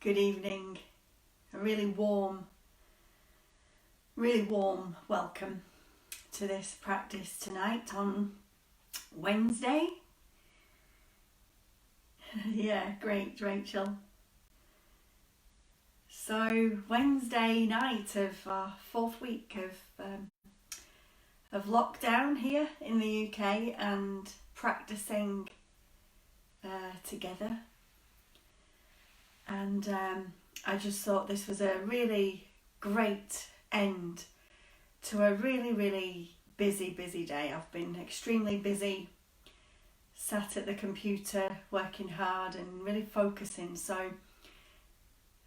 Good evening. A really warm welcome to this practice tonight on Wednesday. Yeah, great, Rachel. So Wednesday night of our fourth week of lockdown here in the UK and practicing together. And I just thought this was a really great end to a really busy day. I've been extremely busy, sat at the computer working hard and really focusing, so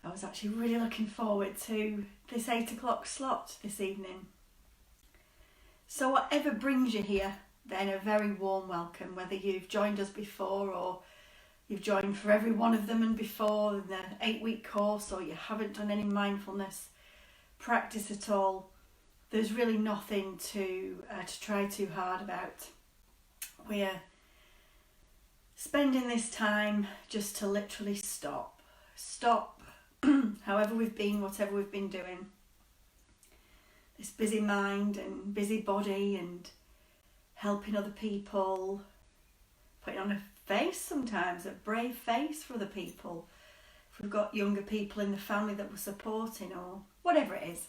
I was actually really looking forward to this 8 o'clock slot this evening. So whatever brings you here, then a very warm welcome, whether you've joined us before or you've joined for every one of them and before in the 8-week course, or you haven't done any mindfulness practice at all. There's really nothing to try too hard about. We're spending this time just to literally stop however we've been, whatever we've been doing. This busy mind and busy body and helping other people, putting on a face sometimes, a brave face for other people. If we've got younger people in the family that we're supporting, or whatever it is,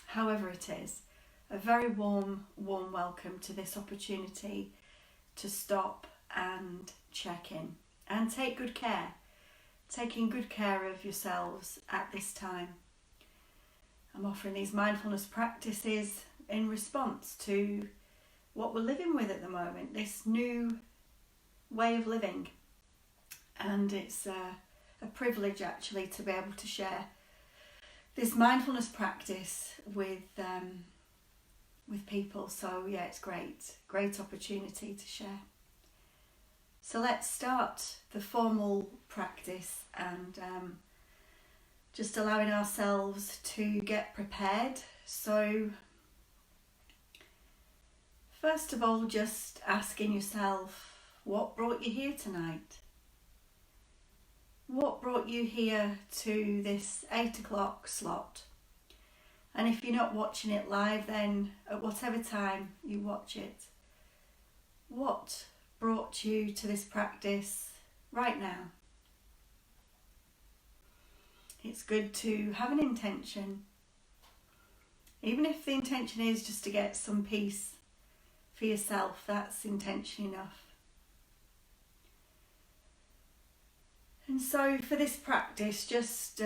however it is, a very warm welcome to this opportunity to stop and check in and take good care, taking good care of yourselves at this time. I'm offering these mindfulness practices in response to what we're living with at the moment, this new way of living, and it's a privilege actually to be able to share this mindfulness practice with people. So yeah, it's great opportunity to share. So let's start the formal practice and just allowing ourselves to get prepared. So first of all, just asking yourself, what brought you here tonight? What brought you here to this 8 o'clock slot? And if you're not watching it live, then at whatever time you watch it, what brought you to this practice right now? It's good to have an intention, even if the intention is just to get some peace for yourself. That's intention enough. And so for this practice, just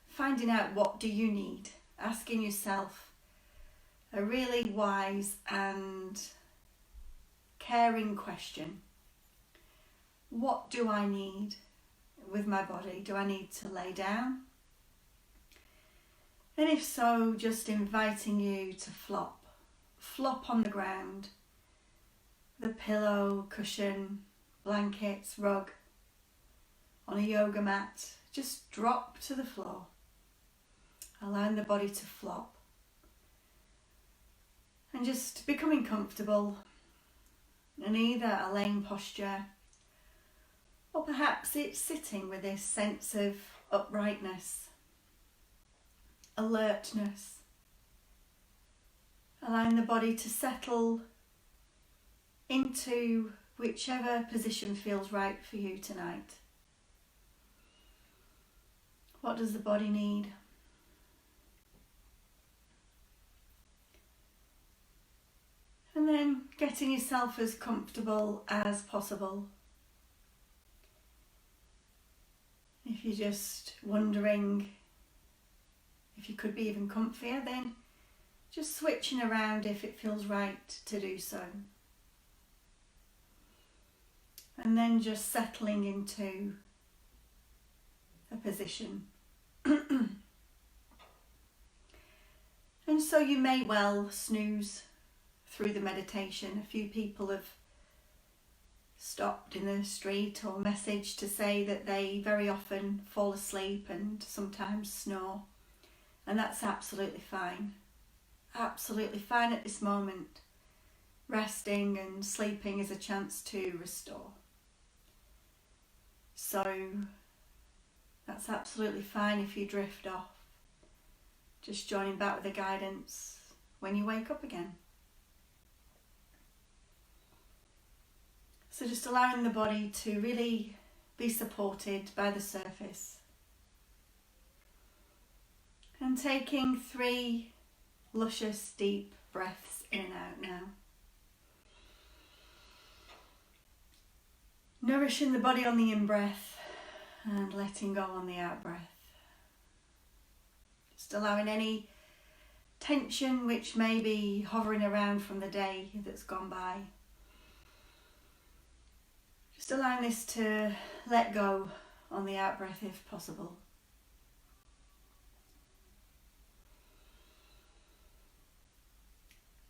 finding out, what do you need? Asking yourself a really wise and caring question. What do I need with my body? Do I need to lay down? And if so, just inviting you to flop on the ground, the pillow, cushion, blankets, rug, on a yoga mat. Just drop to the floor, allowing the body to flop and just becoming comfortable in either a laying posture, or perhaps it's sitting with this sense of uprightness, alertness, allowing the body to settle into whichever position feels right for you tonight. What does the body need? And then getting yourself as comfortable as possible. If you're just wondering if you could be even comfier, then just switching around if it feels right to do so. And then just settling into a position. And so you may well snooze through the meditation. A few people have stopped in the street or messaged to say that they very often fall asleep and sometimes snore, and that's absolutely fine. Absolutely fine at this moment. Resting and sleeping is a chance to restore. So That's absolutely fine if you drift off. Just joining back with the guidance when you wake up again. So just allowing the body to really be supported by the surface. And taking 3 luscious, deep breaths in and out now. Nourishing the body on the in-breath and letting go on the out-breath. Just allowing any tension which may be hovering around from the day that's gone by. Just allowing this to let go on the out-breath if possible.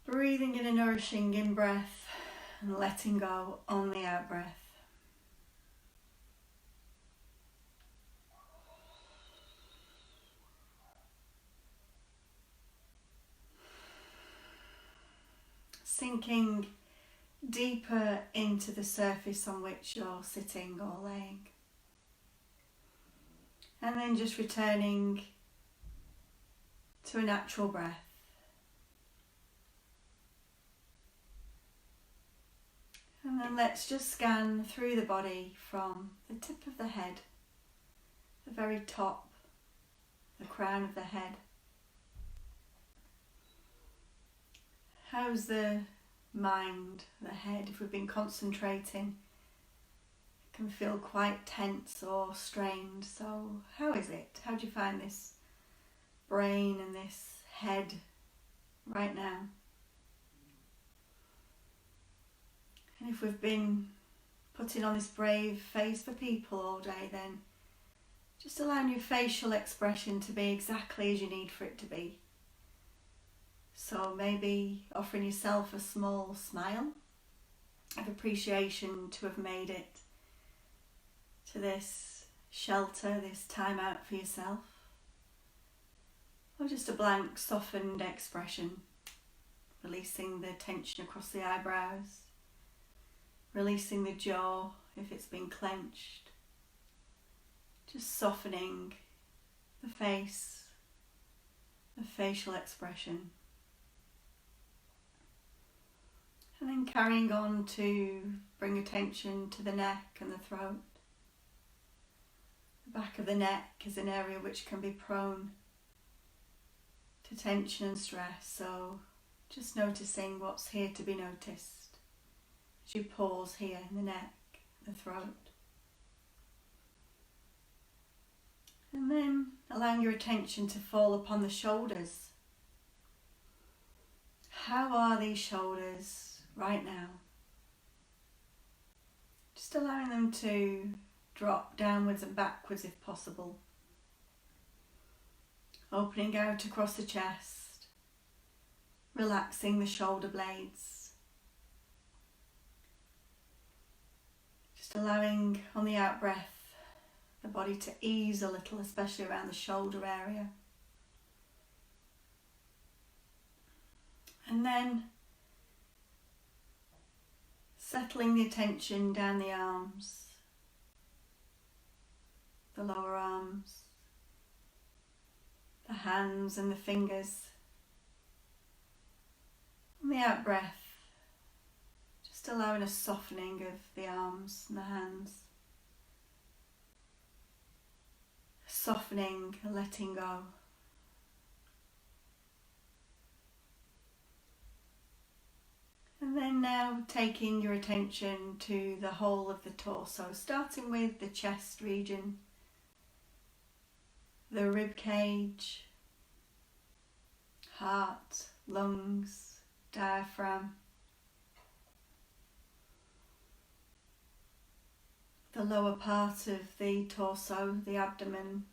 Breathing in a nourishing in-breath and letting go on the out-breath. Sinking deeper into the surface on which you're sitting or laying. And then just returning to a natural breath. And then let's just scan through the body from the tip of the head, the very top, the crown of the head. How's the mind, the head? If we've been concentrating, it can feel quite tense or strained. So how is it? How do you find this brain and this head right now? And if we've been putting on this brave face for people all day, then just allowing your facial expression to be exactly as you need for it to be. So maybe offering yourself a small smile of appreciation to have made it to this shelter, this time out for yourself. Or just a blank, softened expression, releasing the tension across the eyebrows, releasing the jaw if it's been clenched, just softening the face, the facial expression. And then carrying on to bring attention to the neck and the throat. The back of the neck is an area which can be prone to tension and stress, so just noticing what's here to be noticed as you pause here in the neck, the throat. And then allowing your attention to fall upon the shoulders. How are these shoulders right now? Just allowing them to drop downwards and backwards if possible. Opening out across the chest, relaxing the shoulder blades. Just allowing on the out breath the body to ease a little, especially around the shoulder area. And then settling the attention down the arms, the lower arms, the hands and the fingers. On the out breath, just allowing a softening of the arms and the hands. Softening and letting go. And then now taking your attention to the whole of the torso, starting with the chest region, the rib cage, heart, lungs, diaphragm, the lower part of the torso, the abdomen,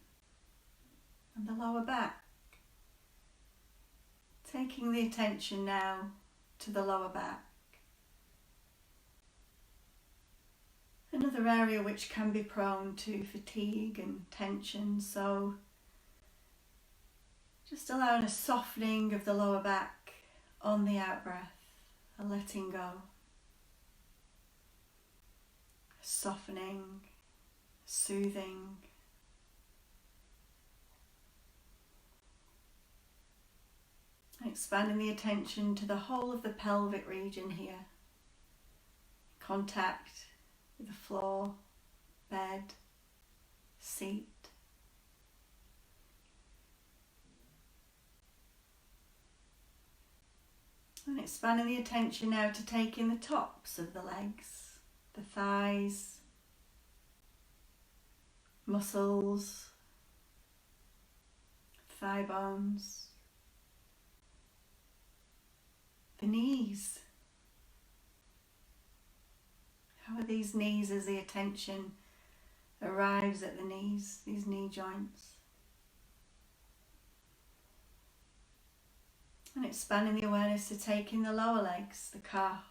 and the lower back. Taking the attention now to the lower back. Another area which can be prone to fatigue and tension, so just allowing a softening of the lower back on the out breath, a letting go. Softening, soothing, expanding the attention to the whole of the pelvic region here. Contact with the floor, bed, seat. And expanding the attention now to taking the tops of the legs, the thighs, muscles, thigh bones, the knees. How are these knees as the attention arrives at the knees, these knee joints? And expanding the awareness to taking the lower legs, the calves,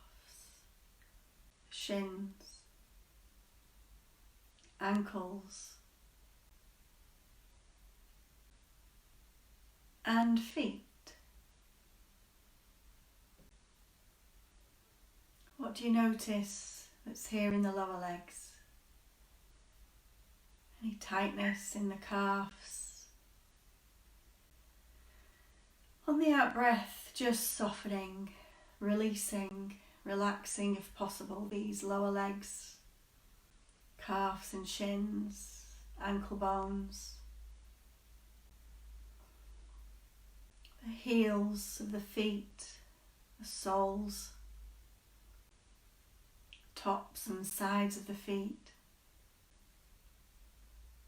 shins, ankles, and feet. What do you notice that's here in the lower legs? Any tightness in the calves? On the out breath, just softening, releasing, relaxing if possible these lower legs, calves and shins, ankle bones, the heels of the feet, the soles, tops and sides of the feet,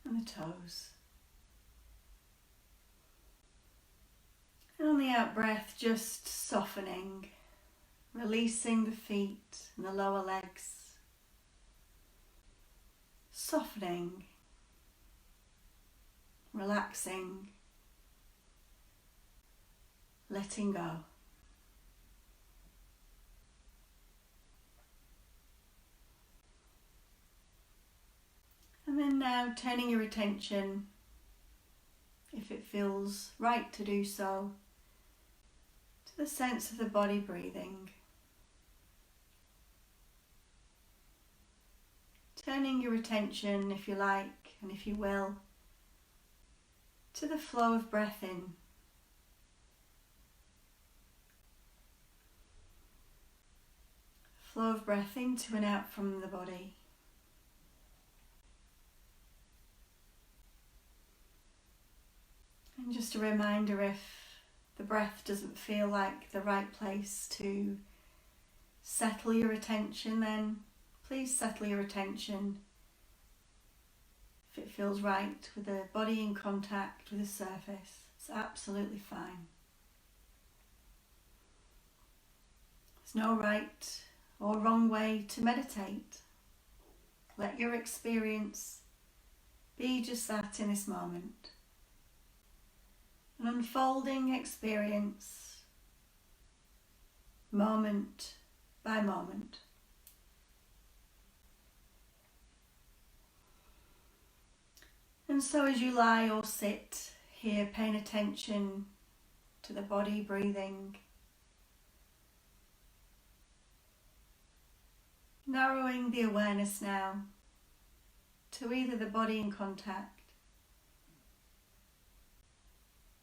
and the toes. And on the out breath, just softening, releasing the feet and the lower legs, softening, relaxing, letting go. And then now turning your attention, if it feels right to do so, to the sense of the body breathing. Turning your attention, if you like, and if you will, to the flow of breath in. Flow of breath into and out from the body. And just a reminder, if the breath doesn't feel like the right place to settle your attention, then please settle your attention if it feels right with the body in contact with the surface. It's absolutely fine. There's no right or wrong way to meditate. Let your experience be just that in this moment. An unfolding experience, moment by moment. And so as you lie or sit here, paying attention to the body breathing, narrowing the awareness now to either the body in contact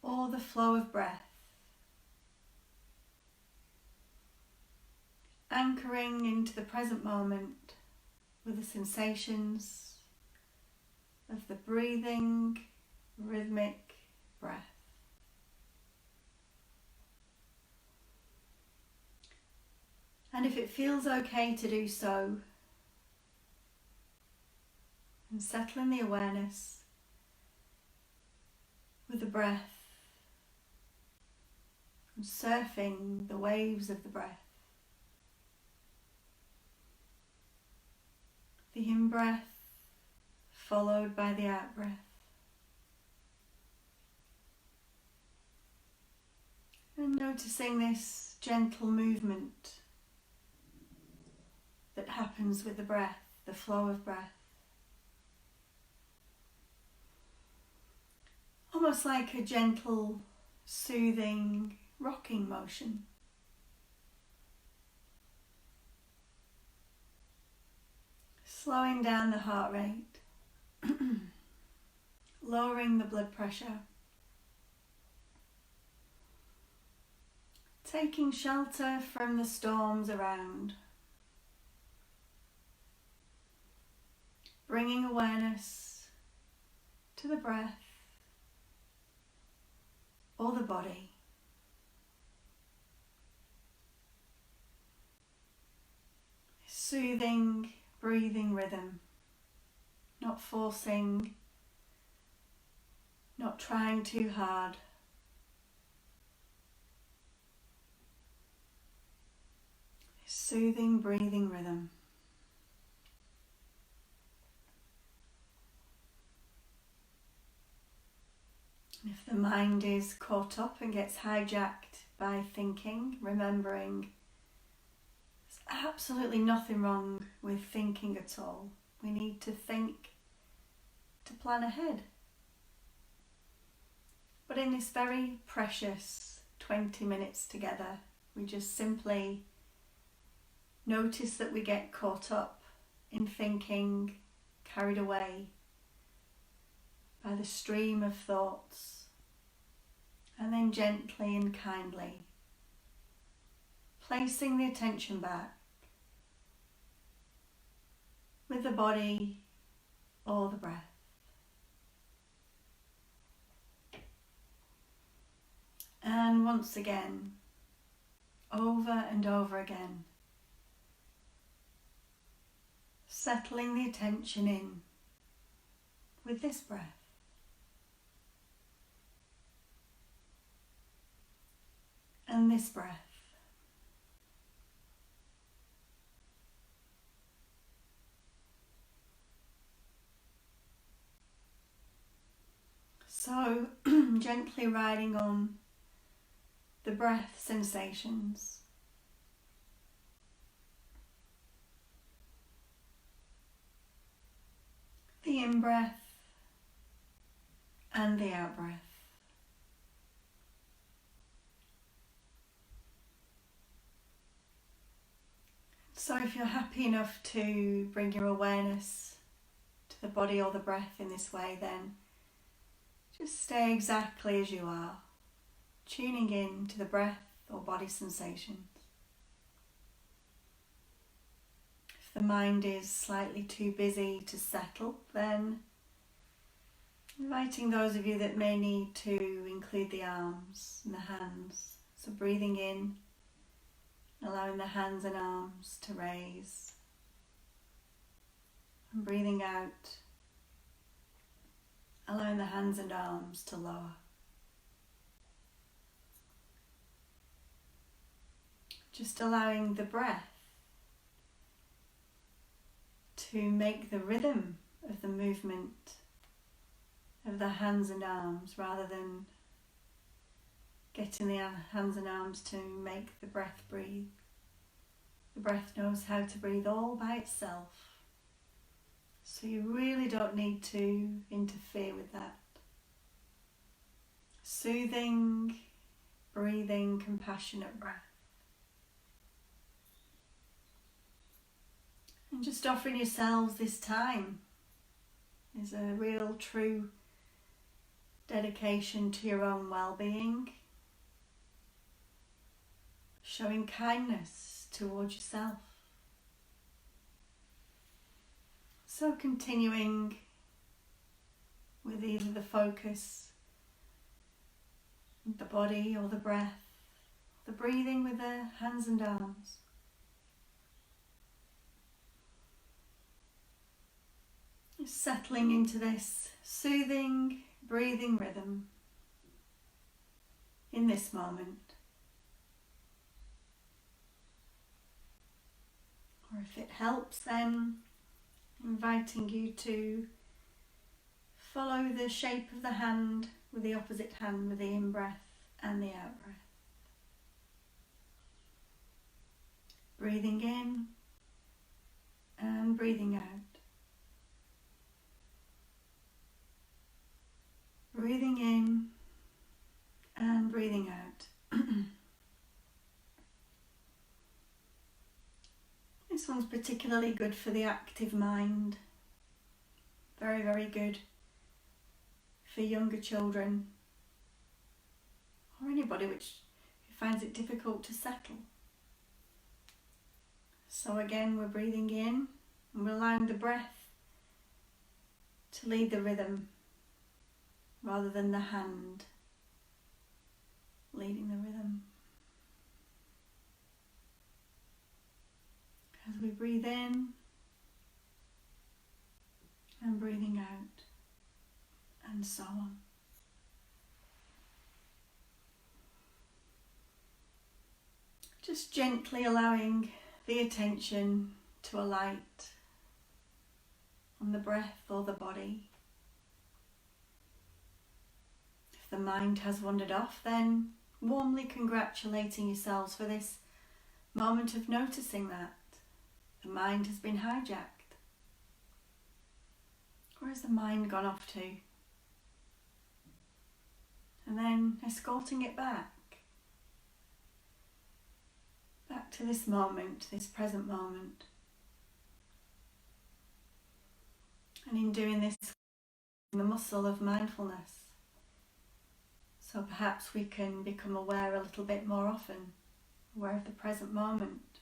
or the flow of breath, anchoring into the present moment with the sensations of the breathing, rhythmic breath. And if it feels okay to do so, and settle in the awareness with the breath, and surfing the waves of the breath. The in-breath followed by the out-breath. And noticing this gentle movement that happens with the breath, the flow of breath. Almost like a gentle, soothing, rocking motion. Slowing down the heart rate, lowering the blood pressure, taking shelter from the storms around, bringing awareness to the breath or the body. Soothing breathing rhythm, not forcing, not trying too hard. Soothing breathing rhythm. And if the mind is caught up and gets hijacked by thinking, remembering there's absolutely nothing wrong with thinking at all. We need to think to plan ahead. But in this very precious 20 minutes together, we just simply notice that we get caught up in thinking, carried away by the stream of thoughts, and then gently and kindly placing the attention back with the body or the breath. And once again, over and over again, settling the attention in with this breath. And this breath. So gently riding on the breath sensations. The in-breath and the out-breath. So if you're happy enough to bring your awareness to the body or the breath in this way, then just stay exactly as you are, tuning in to the breath or body sensations. If the mind is slightly too busy to settle, then inviting those of you that may need to include the arms and the hands. So breathing in, allowing the hands and arms to raise, and breathing out, allowing the hands and arms to lower. Just allowing the breath to make the rhythm of the movement of the hands and arms, rather than getting the hands and arms to make the breath breathe. The breath knows how to breathe all by itself, so you really don't need to interfere with that. Soothing, breathing, compassionate breath. And just offering yourselves this time is a real, true dedication to your own well-being, showing kindness towards yourself. So continuing with either the focus, the body or the breath, the breathing with the hands and arms. Settling into this soothing breathing rhythm in this moment. Or if it helps, then inviting you to follow the shape of the hand with the opposite hand, with the in-breath and the out-breath. Breathing in and breathing out. Breathing in and breathing out. This one's particularly good for the active mind. Very, very good for younger children, or anybody which finds it difficult to settle. So again, we're breathing in and we're allowing the breath to lead the rhythm rather than the hand leading the rhythm. As we breathe in and breathing out, and so on. Just gently allowing the attention to alight on the breath or the body. If the mind has wandered off, then warmly congratulating yourselves for this moment of noticing that the mind has been hijacked. Where has the mind gone off to? And then escorting it back to this moment, this present moment. And in doing this, the muscle of mindfulness. So perhaps we can become aware a little bit more often, aware of the present moment,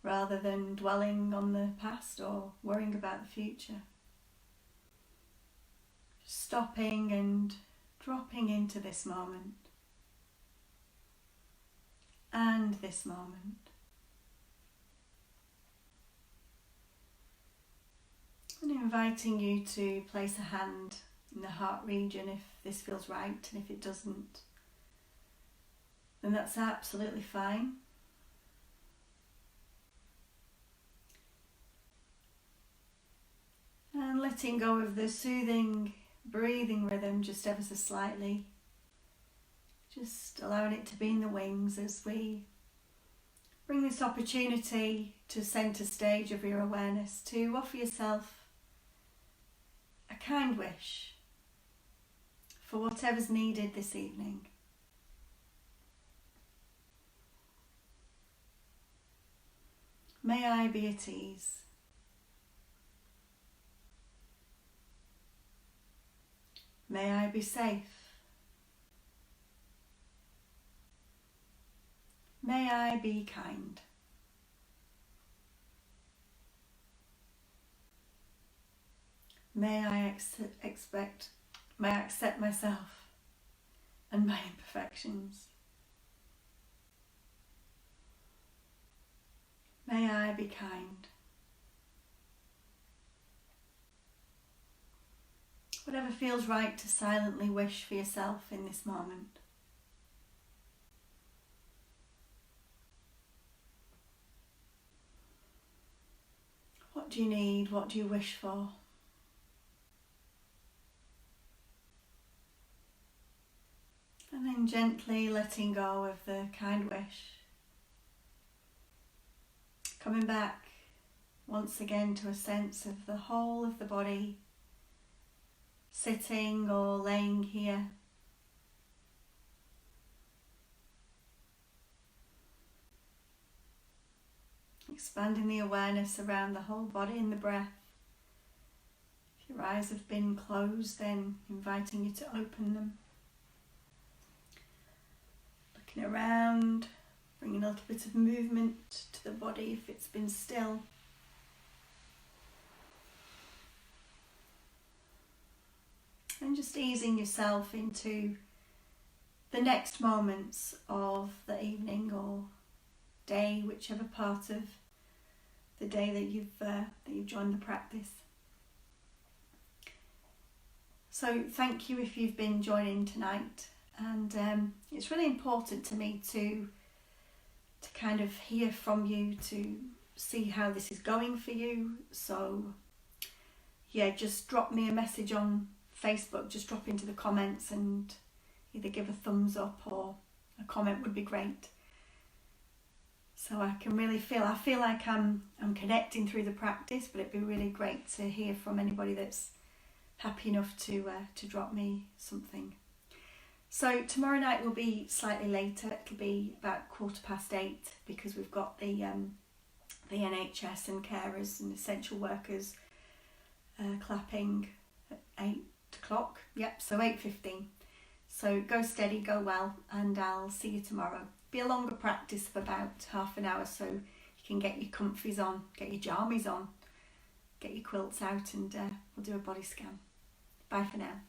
rather than dwelling on the past or worrying about the future. Just stopping and dropping into this moment and this moment. And inviting you to place a hand in the heart region if this feels right, and if it doesn't, then that's absolutely fine. And letting go of the soothing breathing rhythm just ever so slightly. Just allowing it to be in the wings as we bring this opportunity to centre stage of your awareness to offer yourself a kind wish for whatever's needed this evening. May I be at ease. May I be safe. May I be kind. May I accept myself and my imperfections. May I be kind. Whatever feels right to silently wish for yourself in this moment. What do you need? What do you wish for? And then gently letting go of the kind wish. Coming back once again to a sense of the whole of the body, sitting or laying here. Expanding the awareness around the whole body and the breath. If your eyes have been closed, then inviting you to open them. Looking around, bringing a little bit of movement to the body if it's been still. And just easing yourself into the next moments of the evening or day, whichever part of the day that you've joined the practice. So thank you if you've been joining tonight, and it's really important to me to kind of hear from you, to see how this is going for you. So yeah, just drop me a message on Facebook, just drop into the comments and either give a thumbs up or a comment would be great. So I can really feel like I'm connecting through the practice, but it'd be really great to hear from anybody that's happy enough to drop me something. So tomorrow night will be slightly later. It'll be about 8:15 because we've got the NHS and carers and essential workers clapping at 8 o'clock. Yep, so 8:15. So go steady, go well, and I'll see you tomorrow. Be a longer practice of about half an hour, so you can get your comfies on, get your jammies on, get your quilts out, and we'll do a body scan. Bye for now.